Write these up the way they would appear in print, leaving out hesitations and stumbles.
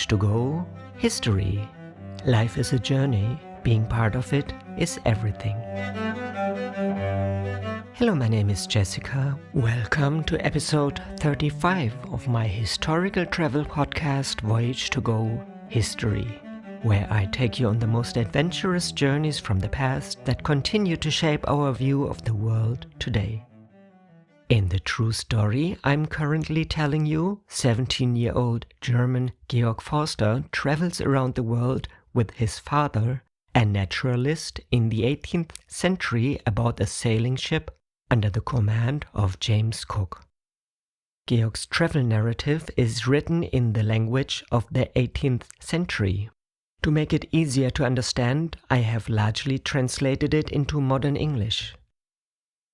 Voyage to go, history. Life is a journey, being part of it is everything. Hello, my name is Jessica. Welcome to episode 35 of my historical travel podcast Voyage to go, history, where I take you on the most adventurous journeys from the past that continue to shape our view of the world today. In the true story I'm currently telling you, 17-year-old German Georg Forster travels around the world with his father, a naturalist in the 18th century, aboard a sailing ship under the command of James Cook. Georg's travel narrative is written in the language of the 18th century. To make it easier to understand, I have largely translated it into modern English.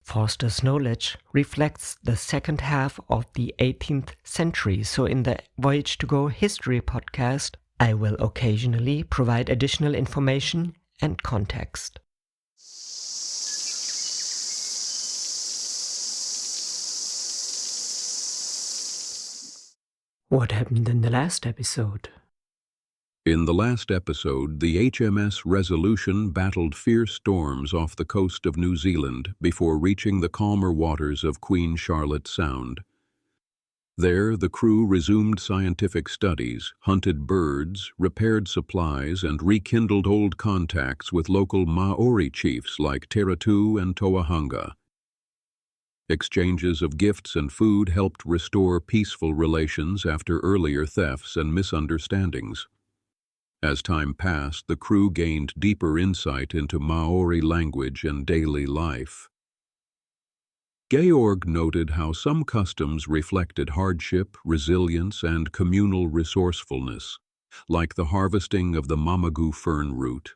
Forster's knowledge reflects the second half of the 18th century, so in the Voyage to Go history podcast, I will occasionally provide additional information and context. What happened in the last episode? In the last episode, the HMS Resolution battled fierce storms off the coast of New Zealand before reaching the calmer waters of Queen Charlotte Sound. There, the crew resumed scientific studies, hunted birds, repaired supplies, and rekindled old contacts with local Maori chiefs like Teratu and Toahunga. Exchanges of gifts and food helped restore peaceful relations after earlier thefts and misunderstandings. As time passed, the crew gained deeper insight into Maori language and daily life. Georg noted how some customs reflected hardship, resilience, and communal resourcefulness, like the harvesting of the mamagu fern root.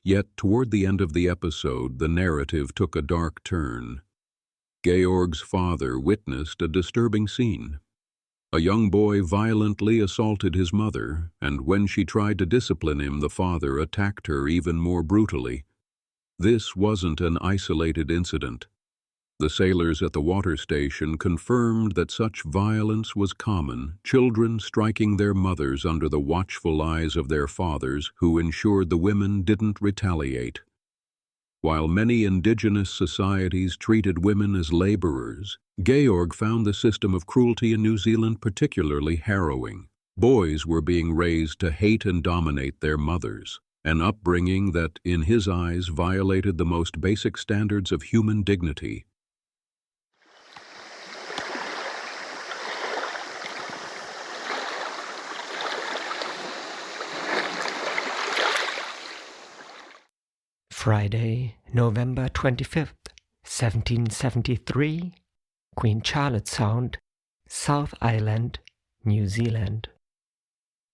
Yet, toward the end of the episode, the narrative took a dark turn. Georg's father witnessed a disturbing scene. A young boy violently assaulted his mother, and when she tried to discipline him, the father attacked her even more brutally. This wasn't an isolated incident. The sailors at the water station confirmed that such violence was common, children striking their mothers under the watchful eyes of their fathers, who ensured the women didn't retaliate. While many indigenous societies treated women as laborers, Georg found the system of cruelty in New Zealand particularly harrowing. Boys were being raised to hate and dominate their mothers, an upbringing that, in his eyes, violated the most basic standards of human dignity. Friday, November 25th, 1773, Queen Charlotte Sound, South Island, New Zealand.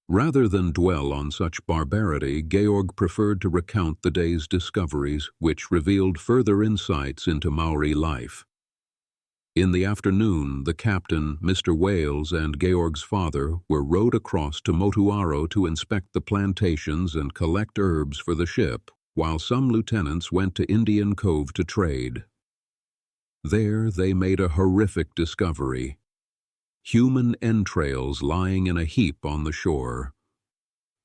Rather than dwell on such barbarity, Georg preferred to recount the day's discoveries, which revealed further insights into Maori life. In the afternoon, the captain, Mr. Wales, and Georg's father were rowed across to Motu-Aro to inspect the plantations and collect herbs for the ship, while some lieutenants went to Indian Cove to trade. There they made a horrific discovery: human entrails lying in a heap on the shore.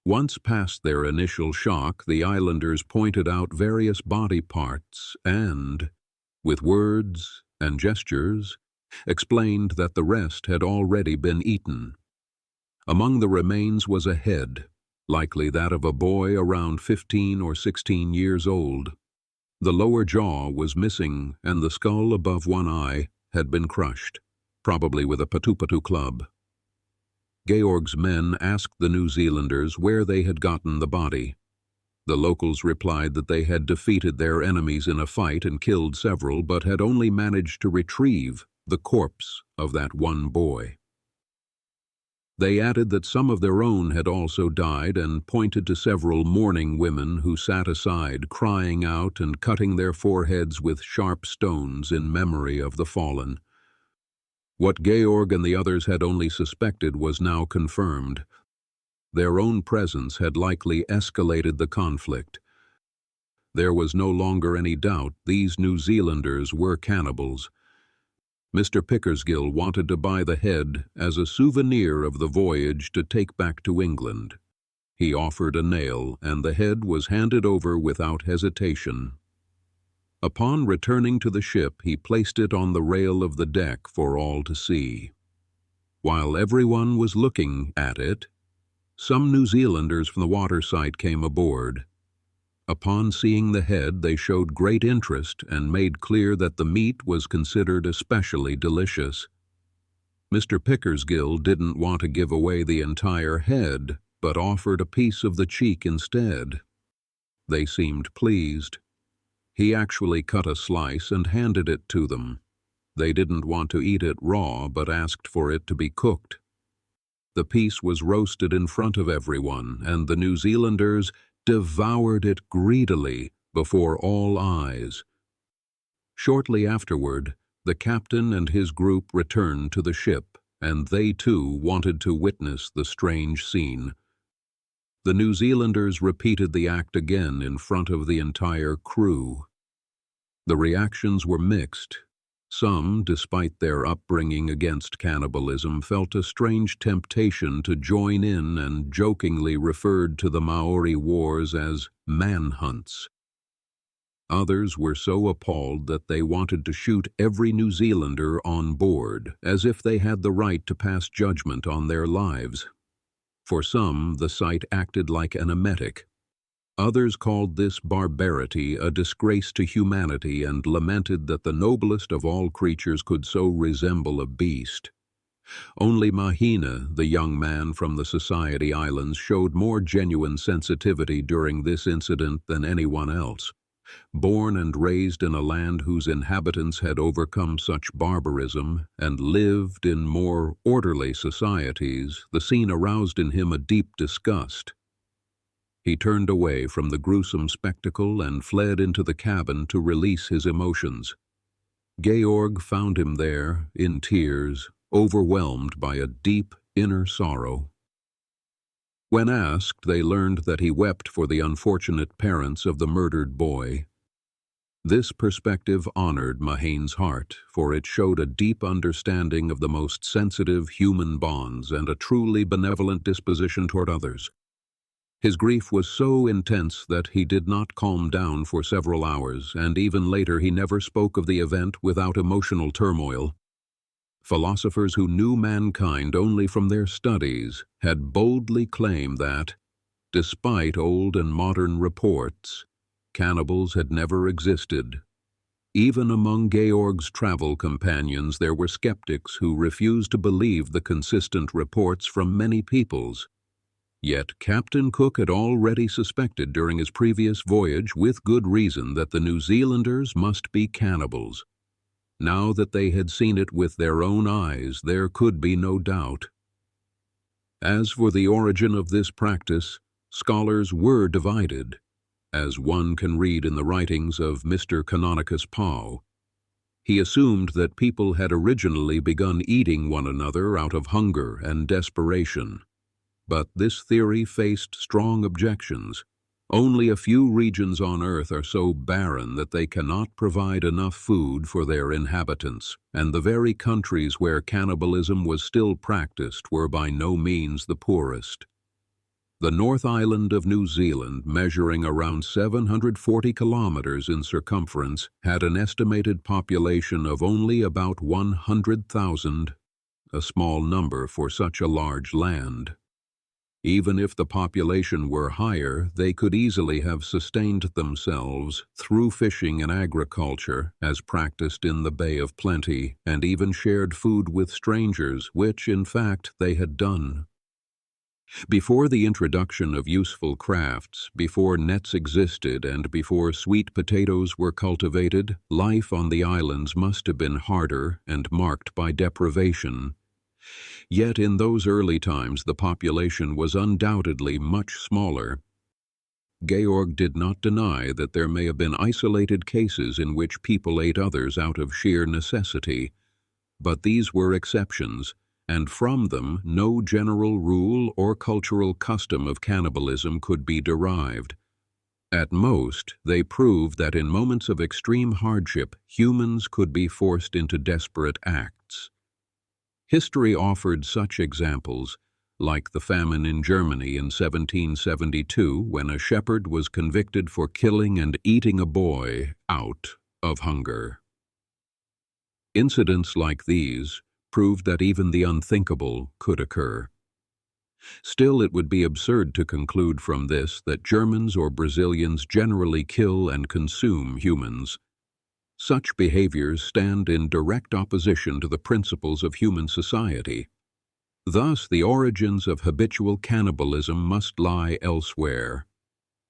Once past their initial shock, the islanders pointed out various body parts and, with words and gestures, explained that the rest had already been eaten. Among the remains was a head, likely that of a boy around 15 or 16 years old. The lower jaw was missing, and the skull above one eye had been crushed, probably with a patu-patu club. Georg's men asked the New Zealanders where they had gotten the body. The locals replied that they had defeated their enemies in a fight and killed several, but had only managed to retrieve the corpse of that one boy. They added that some of their own had also died and pointed to several mourning women who sat aside, crying out and cutting their foreheads with sharp stones in memory of the fallen. What Georg and the others had only suspected was now confirmed. Their own presence had likely escalated the conflict. There was no longer any doubt these New Zealanders were cannibals. Mr. Pickersgill wanted to buy the head as a souvenir of the voyage to take back to England. He offered a nail, and the head was handed over without hesitation. Upon returning to the ship, he placed it on the rail of the deck for all to see. While everyone was looking at it, some New Zealanders from the waterside came aboard. Upon seeing the head, they showed great interest and made clear that the meat was considered especially delicious. Mr. Pickersgill didn't want to give away the entire head, but offered a piece of the cheek instead. They seemed pleased. He actually cut a slice and handed it to them. They didn't want to eat it raw, but asked for it to be cooked. The piece was roasted in front of everyone, and the New Zealanders devoured it greedily before all eyes. Shortly afterward, the captain and his group returned to the ship, and they too wanted to witness the strange scene. The New Zealanders repeated the act again in front of the entire crew. The reactions were mixed. Some, despite their upbringing against cannibalism, felt a strange temptation to join in and jokingly referred to the Maori wars as manhunts. Others were so appalled that they wanted to shoot every New Zealander on board, as if they had the right to pass judgment on their lives. For some, the sight acted like an emetic. Others called this barbarity a disgrace to humanity and lamented that the noblest of all creatures could so resemble a beast. Only Maheine, the young man from the Society Islands, showed more genuine sensitivity during this incident than anyone else. Born and raised in a land whose inhabitants had overcome such barbarism and lived in more orderly societies, the scene aroused in him a deep disgust. He turned away from the gruesome spectacle and fled into the cabin to release his emotions. Georg found him there, in tears, overwhelmed by a deep inner sorrow. When asked, they learned that he wept for the unfortunate parents of the murdered boy. This perspective honored Maheine's heart, for it showed a deep understanding of the most sensitive human bonds and a truly benevolent disposition toward others. His grief was so intense that he did not calm down for several hours, and even later he never spoke of the event without emotional turmoil. Philosophers who knew mankind only from their studies had boldly claimed that, despite old and modern reports, cannibals had never existed. Even among Georg's travel companions there were skeptics who refused to believe the consistent reports from many peoples. Yet Captain Cook had already suspected during his previous voyage, with good reason, that the New Zealanders must be cannibals. Now that they had seen it with their own eyes, there could be no doubt. As for the origin of this practice, scholars were divided, as one can read in the writings of Mr. Canonicus Pau. He assumed that people had originally begun eating one another out of hunger and desperation. But this theory faced strong objections. Only a few regions on Earth are so barren that they cannot provide enough food for their inhabitants, and the very countries where cannibalism was still practiced were by no means the poorest. The North Island of New Zealand, measuring around 740 kilometers in circumference, had an estimated population of only about 100,000, a small number for such a large land. Even if the population were higher, they could easily have sustained themselves through fishing and agriculture, as practiced in the Bay of Plenty, and even shared food with strangers, which, in fact, they had done. Before the introduction of useful crafts, before nets existed, and before sweet potatoes were cultivated, life on the islands must have been harder and marked by deprivation. Yet in those early times the population was undoubtedly much smaller. Georg did not deny that there may have been isolated cases in which people ate others out of sheer necessity, but these were exceptions, and from them no general rule or cultural custom of cannibalism could be derived. At most, they prove that in moments of extreme hardship, humans could be forced into desperate acts. History offered such examples, like the famine in Germany in 1772, when a shepherd was convicted for killing and eating a boy out of hunger. Incidents like these proved that even the unthinkable could occur. Still, it would be absurd to conclude from this that Germans or Brazilians generally kill and consume humans. Such behaviors stand in direct opposition to the principles of human society. Thus, the origins of habitual cannibalism must lie elsewhere.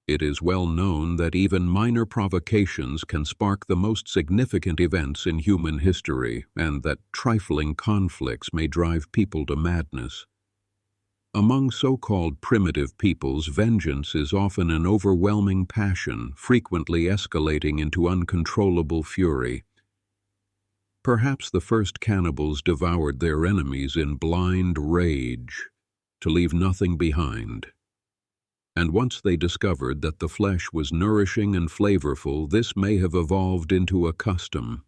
It is well known that even minor provocations can spark the most significant events in human history, and that trifling conflicts may drive people to madness. Among so-called primitive peoples, vengeance is often an overwhelming passion, frequently escalating into uncontrollable fury. Perhaps the first cannibals devoured their enemies in blind rage, to leave nothing behind. And once they discovered that the flesh was nourishing and flavorful, this may have evolved into a custom.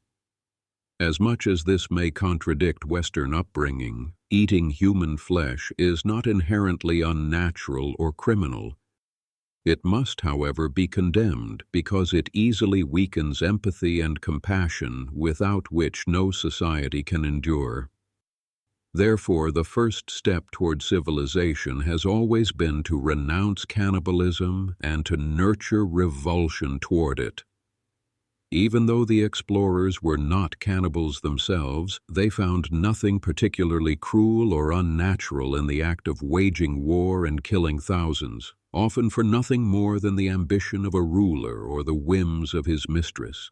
As much as this may contradict Western upbringing, eating human flesh is not inherently unnatural or criminal. It must, however, be condemned because it easily weakens empathy and compassion, without which no society can endure. Therefore, the first step toward civilization has always been to renounce cannibalism and to nurture revulsion toward it. Even though the explorers were not cannibals themselves, they found nothing particularly cruel or unnatural in the act of waging war and killing thousands, often for nothing more than the ambition of a ruler or the whims of his mistress.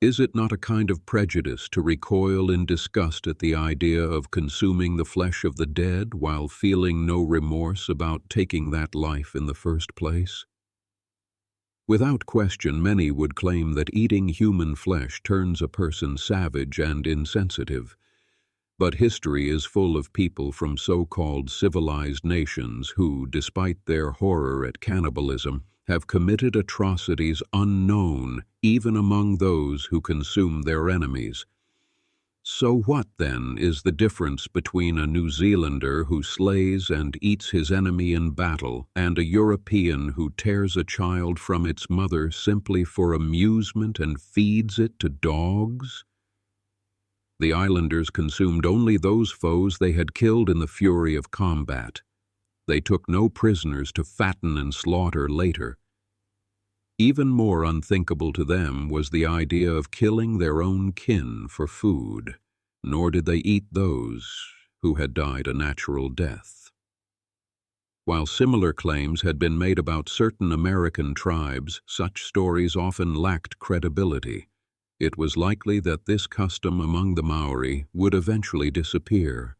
Is it not a kind of prejudice to recoil in disgust at the idea of consuming the flesh of the dead while feeling no remorse about taking that life in the first place? Without question, many would claim that eating human flesh turns a person savage and insensitive. But history is full of people from so-called civilized nations who, despite their horror at cannibalism, have committed atrocities unknown even among those who consume their enemies. So what, then, is the difference between a New Zealander who slays and eats his enemy in battle and a European who tears a child from its mother simply for amusement and feeds it to dogs? The islanders consumed only those foes they had killed in the fury of combat. They took no prisoners to fatten and slaughter later. Even more unthinkable to them was the idea of killing their own kin for food, nor did they eat those who had died a natural death. While similar claims had been made about certain American tribes, such stories often lacked credibility. It was likely that this custom among the Maori would eventually disappear.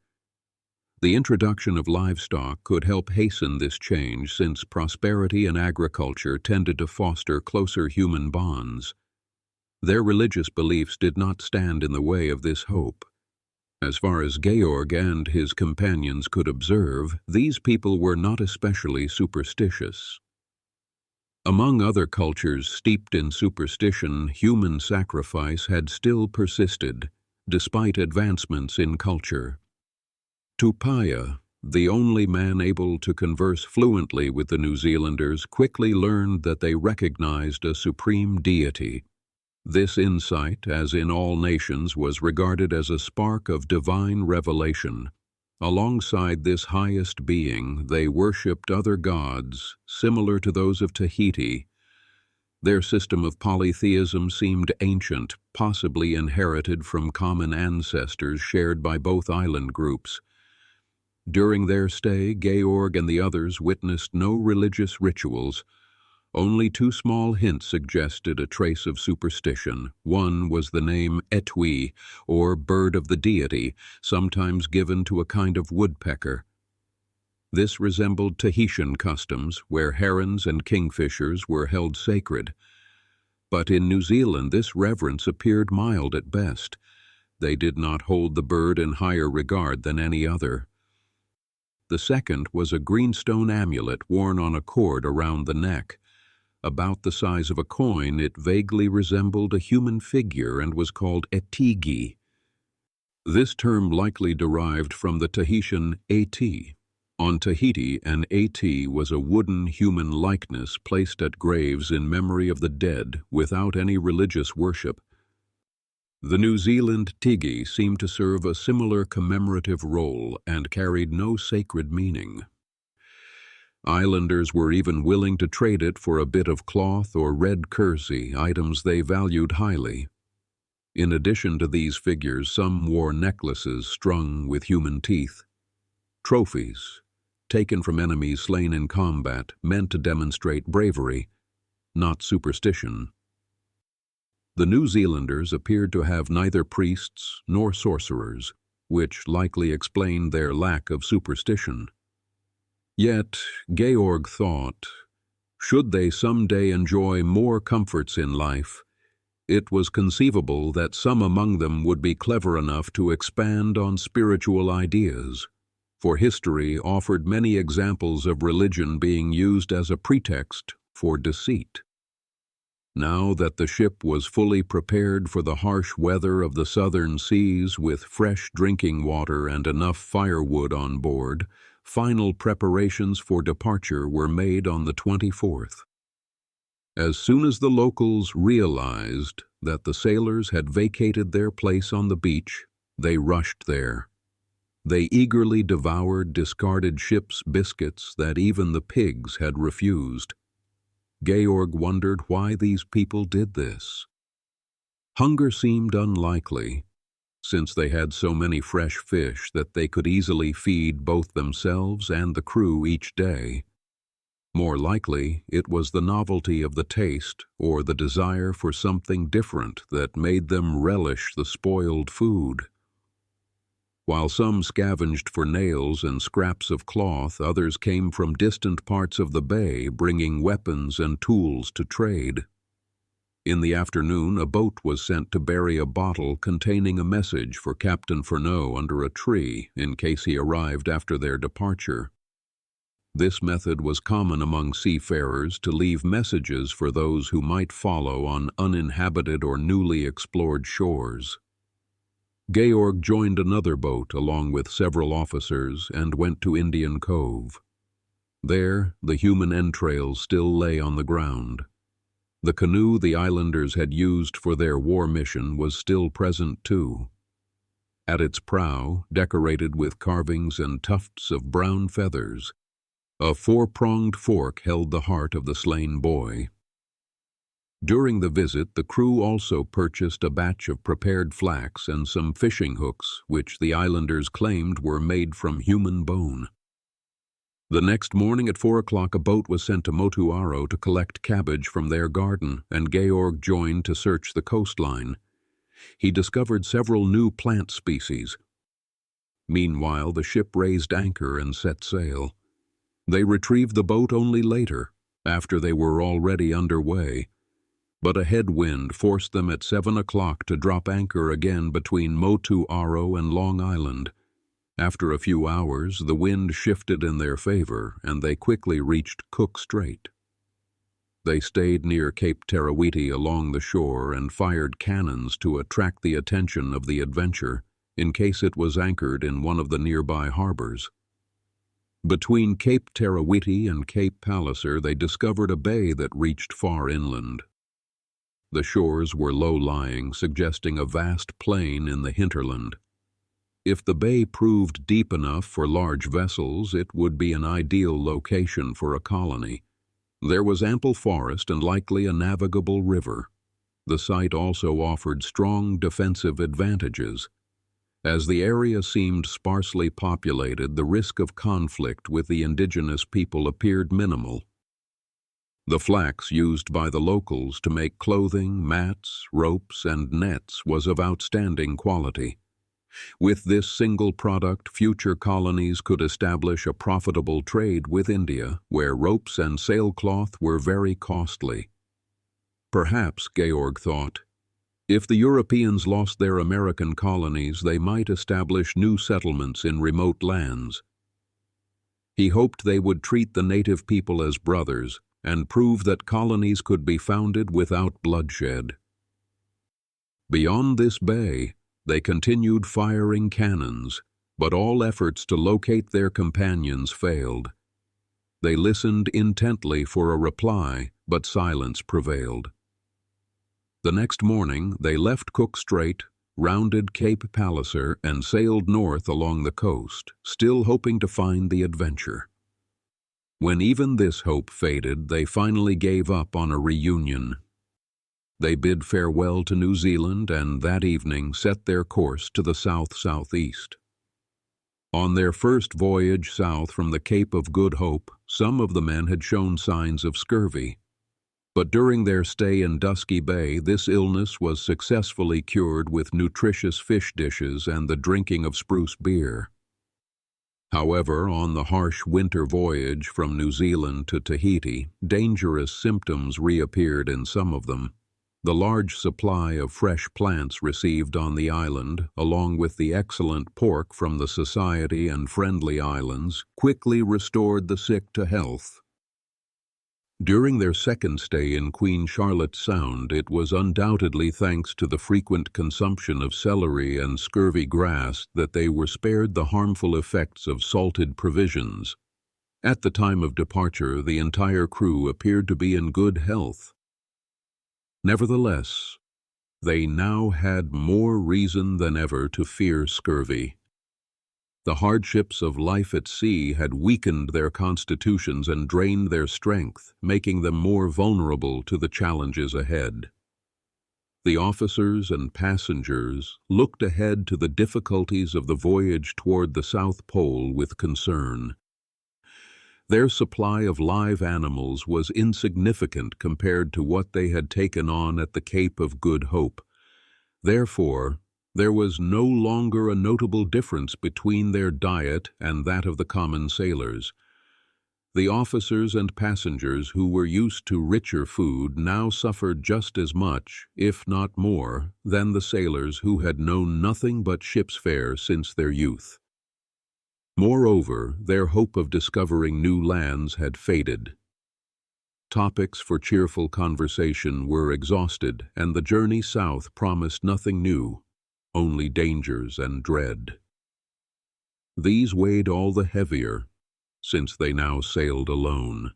The introduction of livestock could help hasten this change, since prosperity and agriculture tended to foster closer human bonds. Their religious beliefs did not stand in the way of this hope. As far as Georg and his companions could observe, these people were not especially superstitious. Among other cultures steeped in superstition, human sacrifice had still persisted, despite advancements in culture. Tupaia, the only man able to converse fluently with the New Zealanders, quickly learned that they recognized a supreme deity. This insight, as in all nations, was regarded as a spark of divine revelation. Alongside this highest being, they worshipped other gods, similar to those of Tahiti. Their system of polytheism seemed ancient, possibly inherited from common ancestors shared by both island groups. During their stay, Georg and the others witnessed no religious rituals. Only two small hints suggested a trace of superstition. One was the name Etwi, or bird of the deity, sometimes given to a kind of woodpecker. This resembled Tahitian customs, where herons and kingfishers were held sacred. But in New Zealand, this reverence appeared mild at best. They did not hold the bird in higher regard than any other. The second was a greenstone amulet worn on a cord around the neck. About the size of a coin, it vaguely resembled a human figure and was called etigi. This term likely derived from the Tahitian at. On Tahiti, an at was a wooden human likeness placed at graves in memory of the dead without any religious worship. The New Zealand tigi seemed to serve a similar commemorative role and carried no sacred meaning. Islanders were even willing to trade it for a bit of cloth or red kersey, items they valued highly. In addition to these figures, some wore necklaces strung with human teeth. Trophies, taken from enemies slain in combat, meant to demonstrate bravery, not superstition. The New Zealanders appeared to have neither priests nor sorcerers, which likely explained their lack of superstition. Yet, Georg thought, should they someday enjoy more comforts in life, it was conceivable that some among them would be clever enough to expand on spiritual ideas, for history offered many examples of religion being used as a pretext for deceit. Now that the ship was fully prepared for the harsh weather of the southern seas with fresh drinking water and enough firewood on board, final preparations for departure were made on the 24th. As soon as the locals realized that the sailors had vacated their place on the beach, they rushed there. They eagerly devoured discarded ship's biscuits that even the pigs had refused. Georg wondered why these people did this. Hunger seemed unlikely, since they had so many fresh fish that they could easily feed both themselves and the crew each day. More likely, it was the novelty of the taste or the desire for something different that made them relish the spoiled food. While some scavenged for nails and scraps of cloth, others came from distant parts of the bay bringing weapons and tools to trade. In the afternoon, a boat was sent to bury a bottle containing a message for Captain Furneaux under a tree in case he arrived after their departure. This method was common among seafarers to leave messages for those who might follow on uninhabited or newly explored shores. Georg joined another boat along with several officers and went to Indian Cove. There, the human entrails still lay on the ground. The canoe the islanders had used for their war mission was still present too. At its prow, decorated with carvings and tufts of brown feathers, a four-pronged fork held the heart of the slain boy. During the visit, the crew also purchased a batch of prepared flax and some fishing hooks, which the islanders claimed were made from human bone. The next morning at 4 o'clock, a boat was sent to Motu-Aro to collect cabbage from their garden, and Georg joined to search the coastline. He discovered several new plant species. Meanwhile, the ship raised anchor and set sail. They retrieved the boat only later, after they were already underway. But a headwind forced them at 7 o'clock to drop anchor again between Motu-Aro and Long Island. After a few hours, the wind shifted in their favor, and they quickly reached Cook Strait. They stayed near Cape Terawhiti along the shore and fired cannons to attract the attention of the Adventure, in case it was anchored in one of the nearby harbors. Between Cape Terawhiti and Cape Palliser, they discovered a bay that reached far inland. The shores were low-lying, suggesting a vast plain in the hinterland. If the bay proved deep enough for large vessels, it would be an ideal location for a colony. There was ample forest and likely a navigable river. The site also offered strong defensive advantages. As the area seemed sparsely populated, the risk of conflict with the indigenous people appeared minimal. The flax used by the locals to make clothing, mats, ropes, and nets was of outstanding quality. With this single product, future colonies could establish a profitable trade with India, where ropes and sailcloth were very costly. Perhaps, Georg thought, if the Europeans lost their American colonies, they might establish new settlements in remote lands. He hoped they would treat the native people as brothers and prove that colonies could be founded without bloodshed. Beyond this bay, they continued firing cannons, but all efforts to locate their companions failed. They listened intently for a reply, but silence prevailed. The next morning, they left Cook Strait, rounded Cape Palliser, and sailed north along the coast, still hoping to find the adventure. When even this hope faded, they finally gave up on a reunion. They bid farewell to New Zealand and that evening set their course to the south-southeast. On their first voyage south from the Cape of Good Hope, some of the men had shown signs of scurvy. But during their stay in Dusky Bay, this illness was successfully cured with nutritious fish dishes and the drinking of spruce beer. However, on the harsh winter voyage from New Zealand to Tahiti, dangerous symptoms reappeared in some of them. The large supply of fresh plants received on the island, along with the excellent pork from the Society and Friendly Islands, quickly restored the sick to health. During their second stay in Queen Charlotte Sound, it was undoubtedly thanks to the frequent consumption of celery and scurvy grass that they were spared the harmful effects of salted provisions. At the time of departure, the entire crew appeared to be in good health. Nevertheless, they now had more reason than ever to fear scurvy. The hardships of life at sea had weakened their constitutions and drained their strength, making them more vulnerable to the challenges ahead. The officers and passengers looked ahead to the difficulties of the voyage toward the South Pole with concern. Their supply of live animals was insignificant compared to what they had taken on at the Cape of Good Hope. Therefore, there was no longer a notable difference between their diet and that of the common sailors. The officers and passengers who were used to richer food now suffered just as much, if not more, than the sailors who had known nothing but ship's fare since their youth. Moreover, their hope of discovering new lands had faded. Topics for cheerful conversation were exhausted, and the journey south promised nothing new, only dangers and dread. These weighed all the heavier, since they now sailed alone.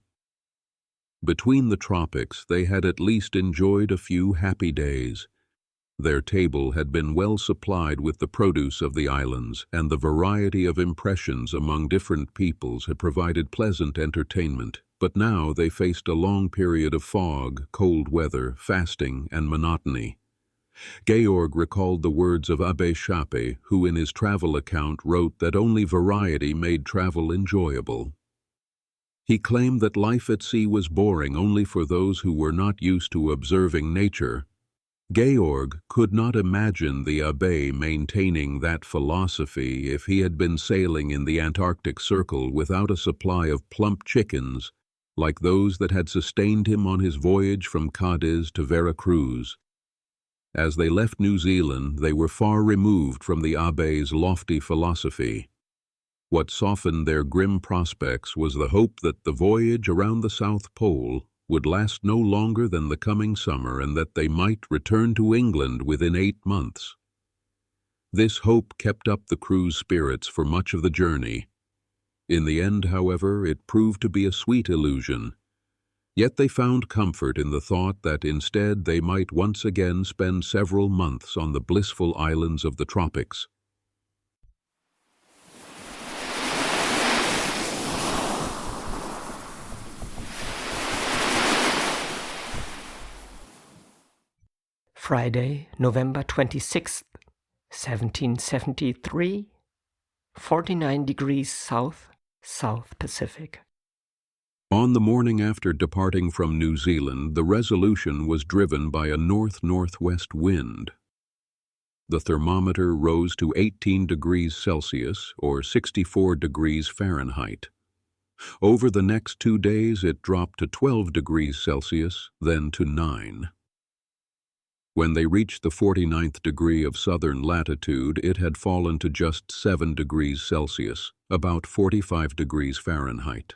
Between the tropics, they had at least enjoyed a few happy days. Their table had been well supplied with the produce of the islands, and the variety of impressions among different peoples had provided pleasant entertainment. But now they faced a long period of fog, cold weather, fasting, and monotony. Georg recalled the words of Abbe Chape, who in his travel account wrote that only variety made travel enjoyable. He claimed that life at sea was boring only for those who were not used to observing nature. Georg could not imagine the Abbe maintaining that philosophy if he had been sailing in the Antarctic Circle without a supply of plump chickens like those that had sustained him on his voyage from Cadiz to Vera Cruz. As they left New Zealand, they were far removed from the Abbe's lofty philosophy. What softened their grim prospects was the hope that the voyage around the South Pole would last no longer than the coming summer and that they might return to England within 8 months. This hope kept up the crew's spirits for much of the journey. In the end, however, it proved to be a sweet illusion. Yet they found comfort in the thought that instead they might once again spend several months on the blissful islands of the tropics. Friday, November 26th, 1773, 49 degrees south, South Pacific. On the morning after departing from New Zealand, the Resolution was driven by a north-northwest wind. The thermometer rose to 18 degrees Celsius, or 64 degrees Fahrenheit. Over the next 2 days, it dropped to 12 degrees Celsius, then to 9. When they reached the 49th degree of southern latitude, it had fallen to just 7 degrees Celsius, about 45 degrees Fahrenheit.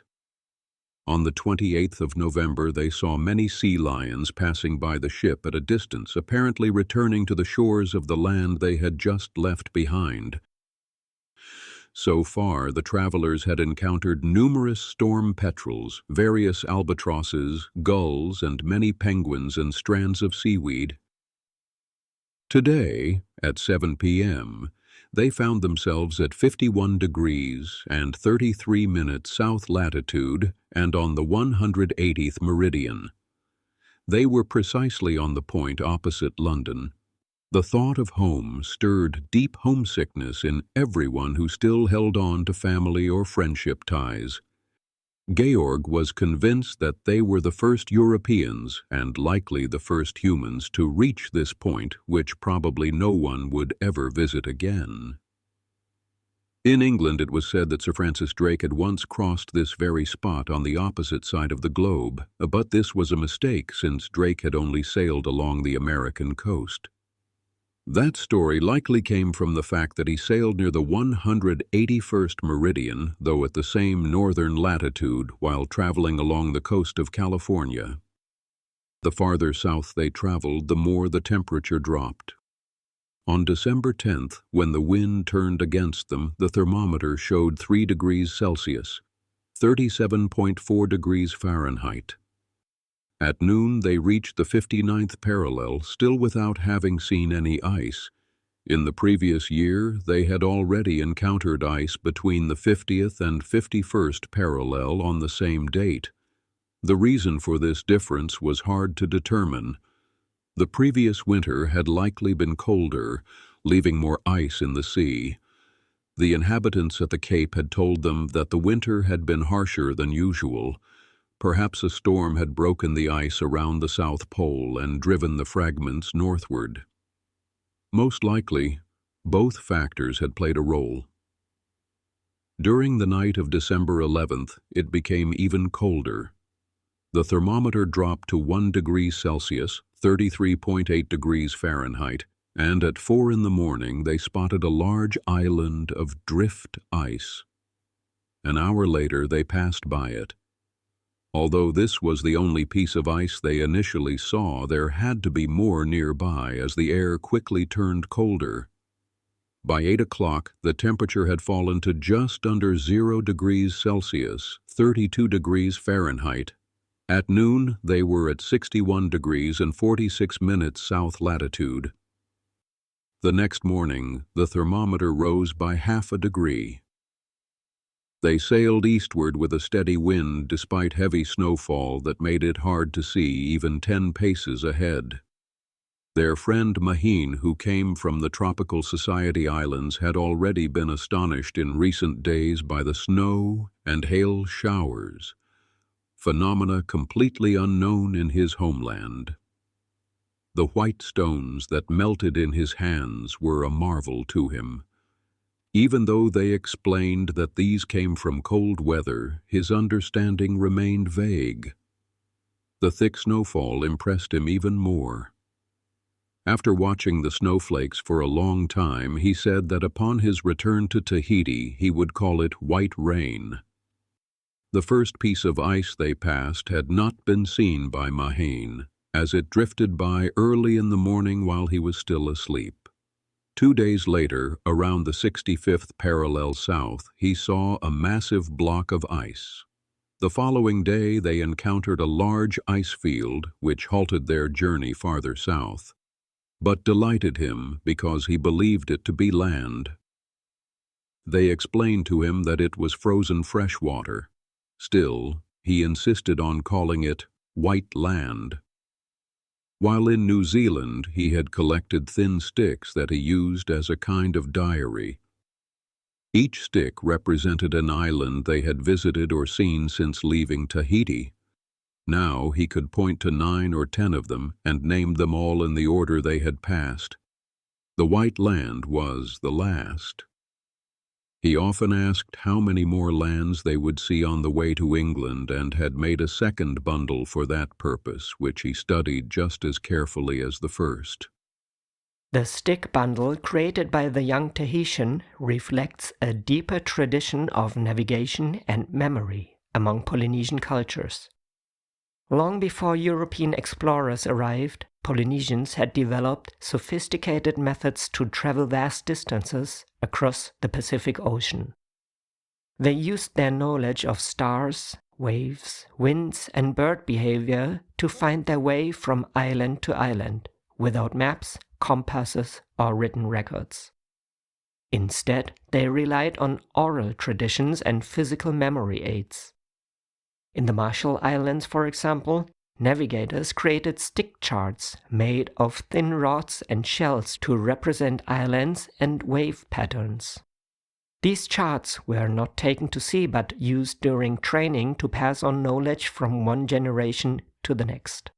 On the 28th of November, they saw many sea lions passing by the ship at a distance, apparently returning to the shores of the land they had just left behind. So far, the travelers had encountered numerous storm petrels, various albatrosses, gulls, and many penguins and strands of seaweed. Today, at 7 p.m., they found themselves at 51 degrees and 33 minutes south latitude and on the 180th meridian. They were precisely on the point opposite London. The thought of home stirred deep homesickness in everyone who still held on to family or friendship ties. Georg was convinced that they were the first Europeans and likely the first humans to reach this point, which probably no one would ever visit again. In England, it was said that Sir Francis Drake had once crossed this very spot on the opposite side of the globe, but this was a mistake since Drake had only sailed along the American coast. That story likely came from the fact that he sailed near the 181st meridian, though at the same northern latitude, while traveling along the coast of California. The farther south they traveled, the more the temperature dropped. On December 10th, when the wind turned against them, the thermometer showed 3 degrees Celsius, 37.4 degrees Fahrenheit. At noon, they reached the 59th parallel, still without having seen any ice. In the previous year, they had already encountered ice between the 50th and 51st parallel on the same date. The reason for this difference was hard to determine. The previous winter had likely been colder, leaving more ice in the sea. The inhabitants at the Cape had told them that the winter had been harsher than usual. Perhaps a storm had broken the ice around the South Pole and driven the fragments northward. Most likely, both factors had played a role. During the night of December 11th, it became even colder. The thermometer dropped to 1 degree Celsius, 33.8 degrees Fahrenheit, and at 4 in the morning they spotted a large island of drift ice. An hour later, they passed by it. Although this was the only piece of ice they initially saw, there had to be more nearby as the air quickly turned colder. By 8 o'clock, the temperature had fallen to just under 0 degrees Celsius, 32 degrees Fahrenheit. At noon, they were at 61 degrees and 46 minutes south latitude. The next morning, the thermometer rose by half a degree. They sailed eastward with a steady wind despite heavy snowfall that made it hard to see even 10 paces ahead. Their friend Maheine, who came from the tropical Society Islands, had already been astonished in recent days by the snow and hail showers, phenomena completely unknown in his homeland. The white stones that melted in his hands were a marvel to him. Even though they explained that these came from cold weather, his understanding remained vague. The thick snowfall impressed him even more. After watching the snowflakes for a long time, he said that upon his return to Tahiti, he would call it white rain. The first piece of ice they passed had not been seen by Maheine, as it drifted by early in the morning while he was still asleep. 2 days later, around the 65th parallel south, he saw a massive block of ice. The following day, they encountered a large ice field which halted their journey farther south, but delighted him because he believed it to be land. They explained to him that it was frozen fresh water. Still, he insisted on calling it white land. While in New Zealand, he had collected thin sticks that he used as a kind of diary. Each stick represented an island they had visited or seen since leaving Tahiti. Now he could point to 9 or 10 of them and named them all in the order they had passed. The white land was the last. He often asked how many more lands they would see on the way to England and had made a second bundle for that purpose, which he studied just as carefully as the first. The stick bundle created by the young Tahitian reflects a deeper tradition of navigation and memory, among Polynesian cultures. Long before European explorers arrived, Polynesians had developed sophisticated methods to travel vast distances across the Pacific Ocean. They used their knowledge of stars, waves, winds, and bird behavior to find their way from island to island, without maps, compasses, or written records. Instead, they relied on oral traditions and physical memory aids. In the Marshall Islands, for example, navigators created stick charts made of thin rods and shells to represent islands and wave patterns. These charts were not taken to sea but used during training to pass on knowledge from one generation to the next.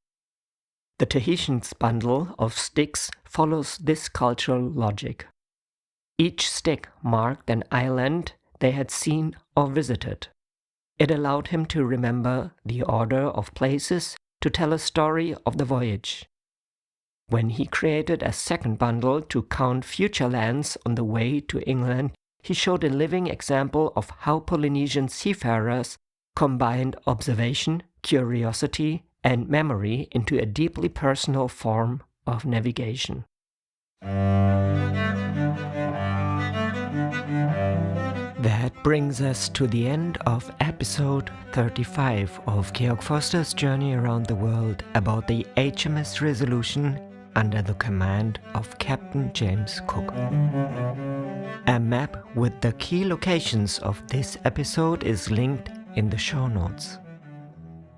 The Tahitians' bundle of sticks follows this cultural logic. Each stick marked an island they had seen or visited. It allowed him to remember the order of places to tell a story of the voyage. When he created a second bundle to count future lands on the way to England, he showed a living example of how Polynesian seafarers combined observation, curiosity, and memory into a deeply personal form of navigation. That brings us to the end of episode 35 of Georg Forster's journey around the world about the HMS Resolution under the command of Captain James Cook. A map with the key locations of this episode is linked in the show notes.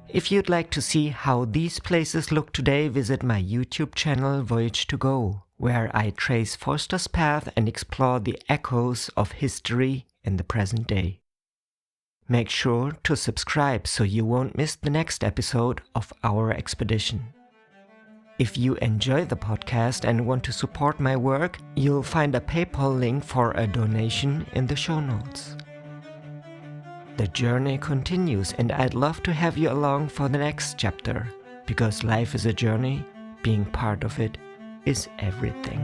If you'd like to see how these places look today, visit my YouTube channel Voyage to Go, where I trace Forster's path and explore the echoes of history in the present day. Make sure to subscribe so you won't miss the next episode of our expedition. If you enjoy the podcast and want to support my work, you'll find a PayPal link for a donation in the show notes. The journey continues, and I'd love to have you along for the next chapter, because life is a journey, being part of it is everything.